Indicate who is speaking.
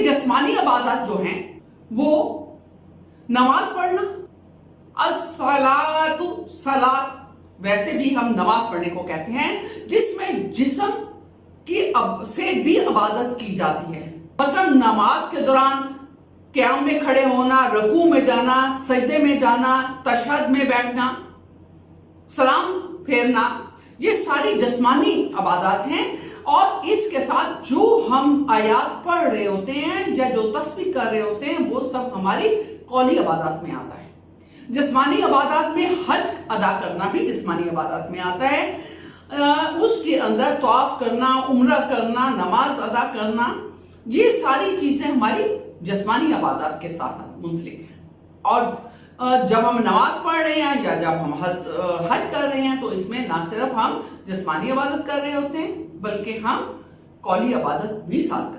Speaker 1: जिस्मानी इबादत जो हैं वो नमाज पढ़ना, अस्सलातु सलात, वैसे भी हम नमाज पढ़ने को कहते हैं जिसमें जिस्म की से भी इबादत की जाती है। मसलन नमाज के दौरान क़याम में खड़े होना, रुकू में जाना, सजदे में जाना, तशहद में बैठना, सलाम फेरना, ये सारी जिस्मानी इबादत हैं। और इसके साथ जो हम आयात पढ़ रहे होते हैं या जो तस्बीह कर रहे होते हैं वो सब हमारी कौली इबादत में आता है। जिस्मानी इबादत में हज अदा करना भी जिस्मानी इबादत में आता है। उसके अंदर तवाफ करना, उम्रा करना, नमाज अदा करना, ये सारी चीजें हमारी जिस्मानी इबादत के साथ मुंसलिक हैं। और जब हम नमाज पढ़ रहे हैं या जब हम हज कर रहे हैं तो इसमें ना सिर्फ हम जिस्मानी इबादत कर रहे होते हैं बल्कि हम कौली इबादत भी साथ